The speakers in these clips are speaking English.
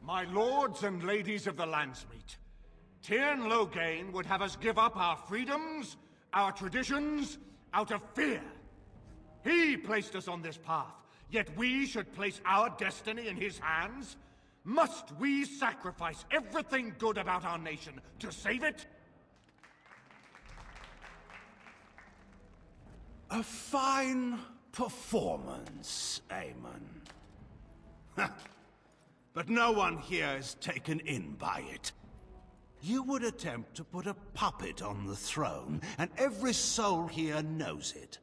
My lords and ladies of the Landsmeet, Tyrn Loghain would have us give up our freedoms, our traditions, out of fear. He placed us on this path, yet we should place our destiny in his hands? Must we sacrifice everything good about our nation to save it? A fine performance, Aemon. But no one here is taken in by it. You would attempt to put a puppet on the throne, and every soul here knows it.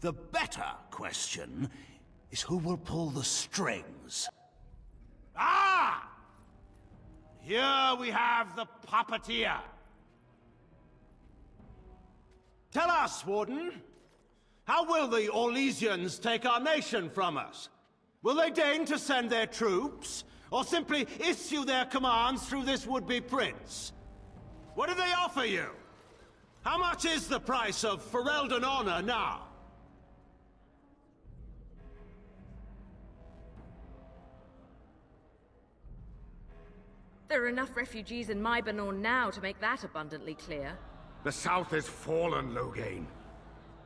The better question is who will pull the strings. Ah! Here we have the puppeteer. Tell us, Warden, how will the Orlesians take our nation from us? Will they deign to send their troops, or simply issue their commands through this would-be prince? What do they offer you? How much is the price of Ferelden honor now? There are enough refugees in Mybanor now to make that abundantly clear. The South is fallen, Loghain.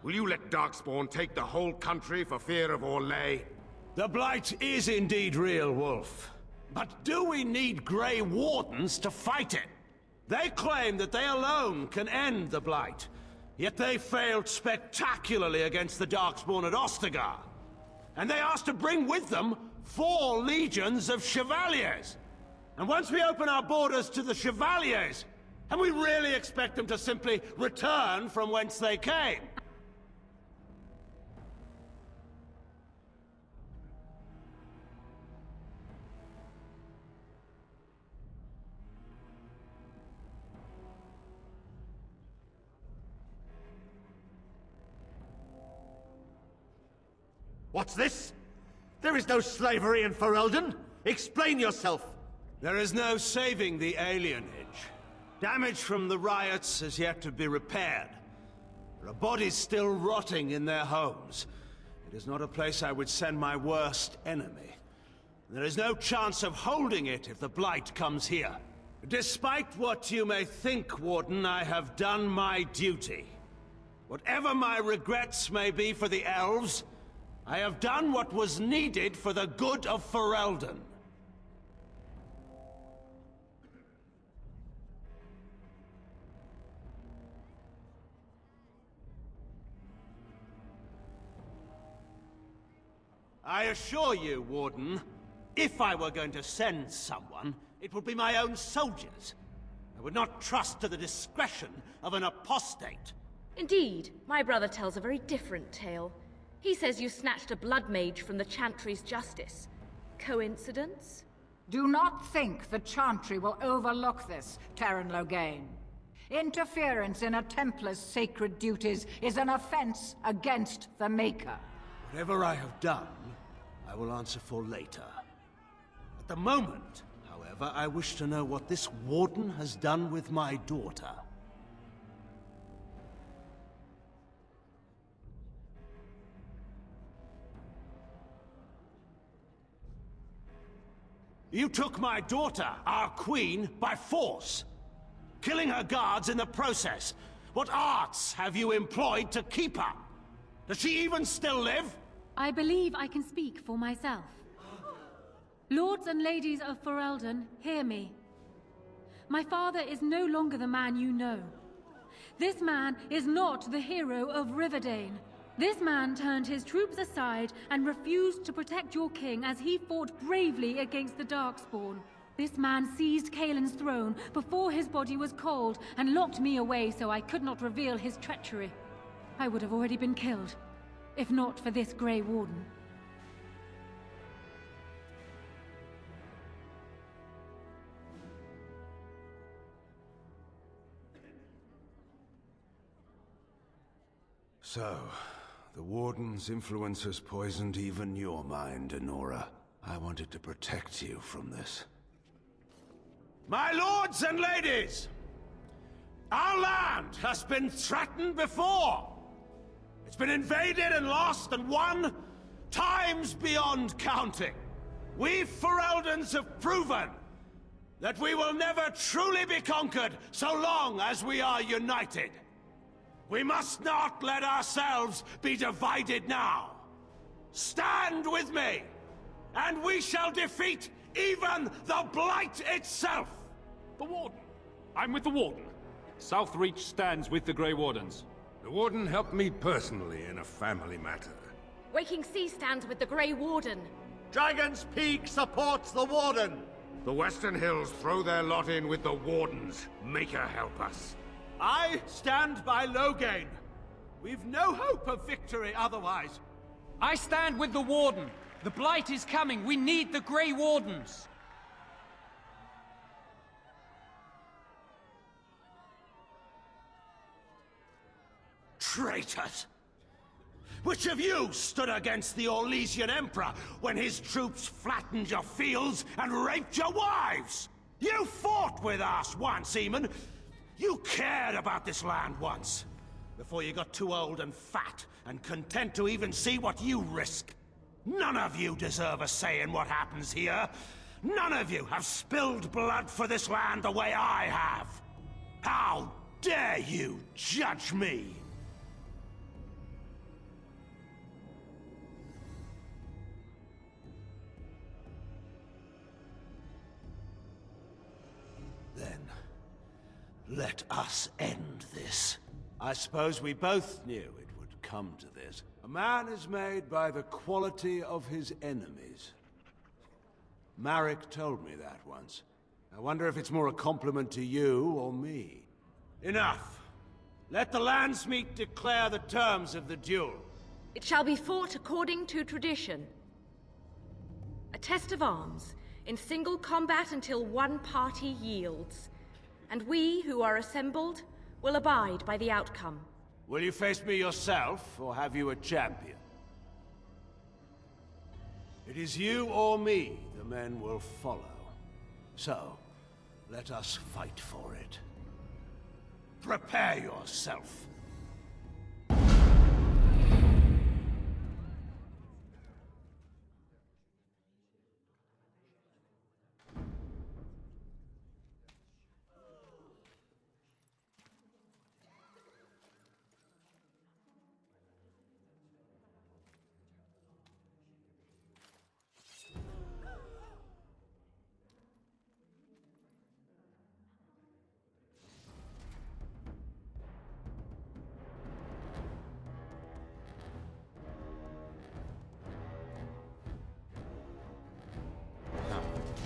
Will you let Darkspawn take the whole country for fear of Orlais? The Blight is indeed real, Wolf. But do we need Grey Wardens to fight it? They claim that they alone can end the Blight, yet they failed spectacularly against the Darkspawn at Ostagar. And they asked to bring with them 4 legions of Chevaliers. And once we open our borders to the Chevaliers, can we really expect them to simply return from whence they came? What's this? There is no slavery in Ferelden! Explain yourself! There is no saving the alienage. Damage from the riots has yet to be repaired. There are bodies still rotting in their homes. It is not a place I would send my worst enemy. There is no chance of holding it if the Blight comes here. Despite what you may think, Warden, I have done my duty. Whatever my regrets may be for the elves, I have done what was needed for the good of Ferelden. I assure you, Warden, if I were going to send someone, it would be my own soldiers. I would not trust to the discretion of an apostate. Indeed, my brother tells a very different tale. He says you snatched a blood mage from the Chantry's justice. Coincidence? Do not think the Chantry will overlook this, Tyrn Loghain. Interference in a Templar's sacred duties is an offense against the Maker. Whatever I have done, I will answer for later. At the moment, however, I wish to know what this Warden has done with my daughter. You took my daughter, our queen, by force, killing her guards in the process. What arts have you employed to keep her? Does she even still live? I believe I can speak for myself. Lords and ladies of Ferelden, hear me. My father is no longer the man you know. This man is not the hero of Riverdane. This man turned his troops aside and refused to protect your king as he fought bravely against the Darkspawn. This man seized Caelan's throne before his body was cold and locked me away so I could not reveal his treachery. I would have already been killed, if not for this Grey Warden. So, the Warden's influence has poisoned even your mind, Anora. I wanted to protect you from this. My lords and ladies! Our land has been threatened before! It's been invaded and lost and won times beyond counting. We Fereldans have proven that we will never truly be conquered so long as we are united. We must not let ourselves be divided now. Stand with me, and we shall defeat even the Blight itself! The Warden. I'm with the Warden. Southreach stands with the Grey Wardens. The Warden helped me personally in a family matter. Waking Sea stands with the Grey Warden. Dragon's Peak supports the Warden! The Western Hills throw their lot in with the Wardens. Make her help us. I stand by Loghain. We've no hope of victory otherwise. I stand with the Warden. The Blight is coming. We need the Grey Wardens. Traitors! Which of you stood against the Orlesian Emperor when his troops flattened your fields and raped your wives? You fought with us once, Eamon. You cared about this land once, before you got too old and fat and content to even see what you risk. None of you deserve a say in what happens here. None of you have spilled blood for this land the way I have. How dare you judge me? Then, let us end this. I suppose we both knew it would come to this. A man is made by the quality of his enemies. Marek told me that once. I wonder if it's more a compliment to you or me. Enough! Let the Landsmeet declare the terms of the duel. It shall be fought according to tradition. A test of arms, in single combat until one party yields. And we, who are assembled, will abide by the outcome. Will you face me yourself, or have you a champion? It is you or me the men will follow. So, let us fight for it. Prepare yourself.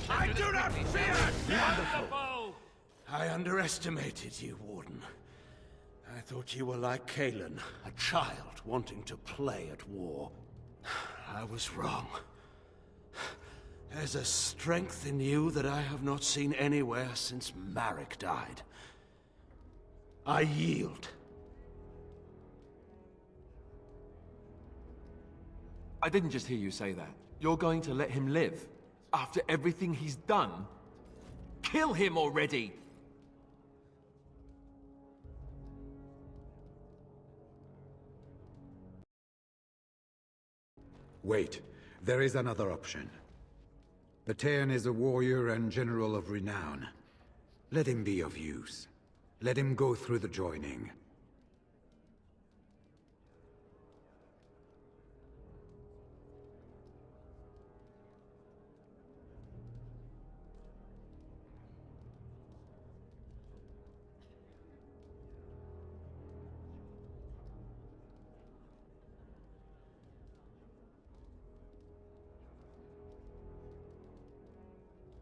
I do not fear! Wonderful! I underestimated you, Warden. I thought you were like Kalen, a child wanting to play at war. I was wrong. There's a strength in you that I have not seen anywhere since Marek died. I yield. I didn't just hear you say that. You're going to let him live? After everything he's done? Kill him already! Wait, there is another option. Patean is a warrior and general of renown. Let him be of use. Let him go through the joining.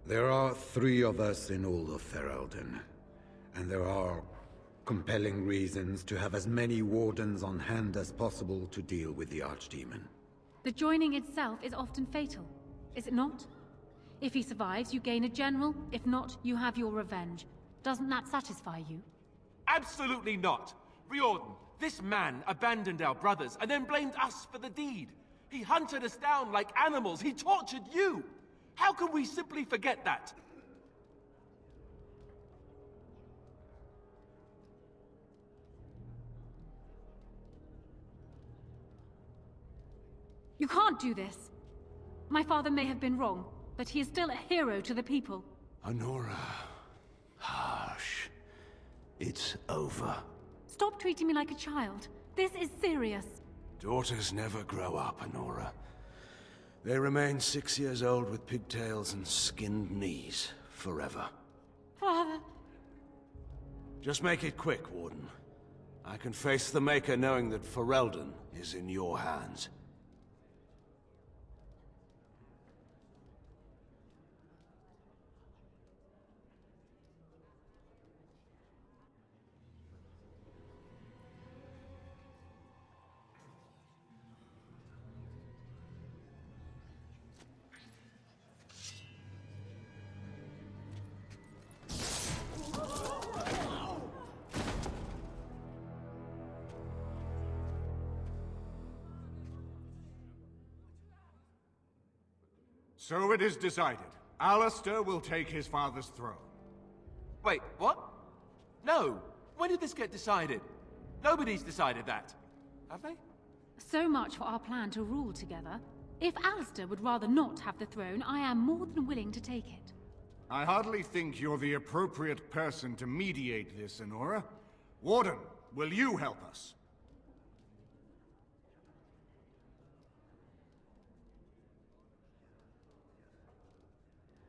There are 3 of us in all of Ferelden, and there are compelling reasons to have as many wardens on hand as possible to deal with the Archdemon. The joining itself is often fatal, is it not? If he survives, you gain a general. If not, you have your revenge. Doesn't that satisfy you? Absolutely not! Riordan, this man abandoned our brothers and then blamed us for the deed. He hunted us down like animals. He tortured you! How can we simply forget that? You can't do this. My father may have been wrong, but he is still a hero to the people. Anora. Hush. It's over. Stop treating me like a child. This is serious. Daughters never grow up, Anora. They remain 6 years old with pigtails and skinned knees, forever. Father. Just make it quick, Warden. I can face the Maker knowing that Ferelden is in your hands. So it is decided. Alaister will take his father's throne. Wait, what? No! When did this get decided? Nobody's decided that. Have they? So much for our plan to rule together. If Alaister would rather not have the throne, I am more than willing to take it. I hardly think you're the appropriate person to mediate this, Anora. Warden, will you help us?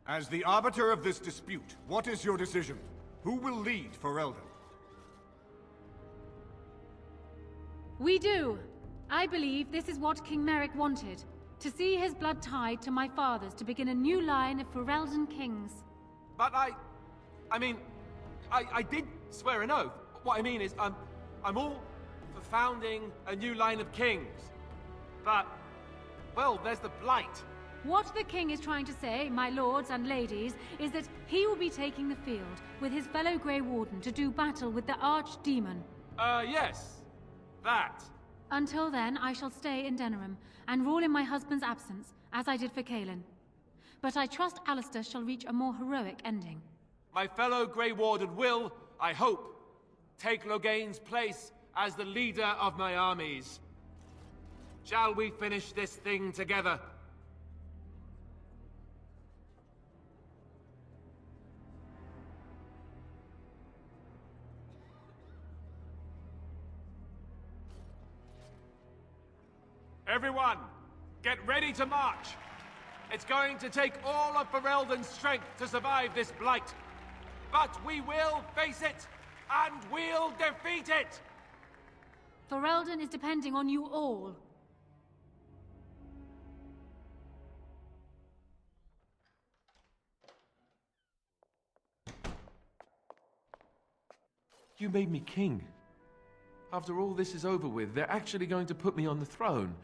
As the arbiter of this dispute, what is your decision? Who will lead Ferelden? We do. I believe this is what King Merrick wanted. To see his blood tied to my father's to begin a new line of Ferelden kings. But I did swear an oath. What I mean is, I'm all for founding a new line of kings. But, well, there's the Blight. What the king is trying to say, my lords and ladies, is that he will be taking the field with his fellow Grey Warden to do battle with the Archdemon. Yes. That. Until then, I shall stay in Denerim and rule in my husband's absence, as I did for Caelan. But I trust Alaister shall reach a more heroic ending. My fellow Grey Warden will, I hope, take Loghain's place as the leader of my armies. Shall we finish this thing together? Everyone, get ready to march! It's going to take all of Ferelden's strength to survive this Blight. But we will face it, and we'll defeat it! Ferelden is depending on you all. You made me king. After all this is over with, they're actually going to put me on the throne.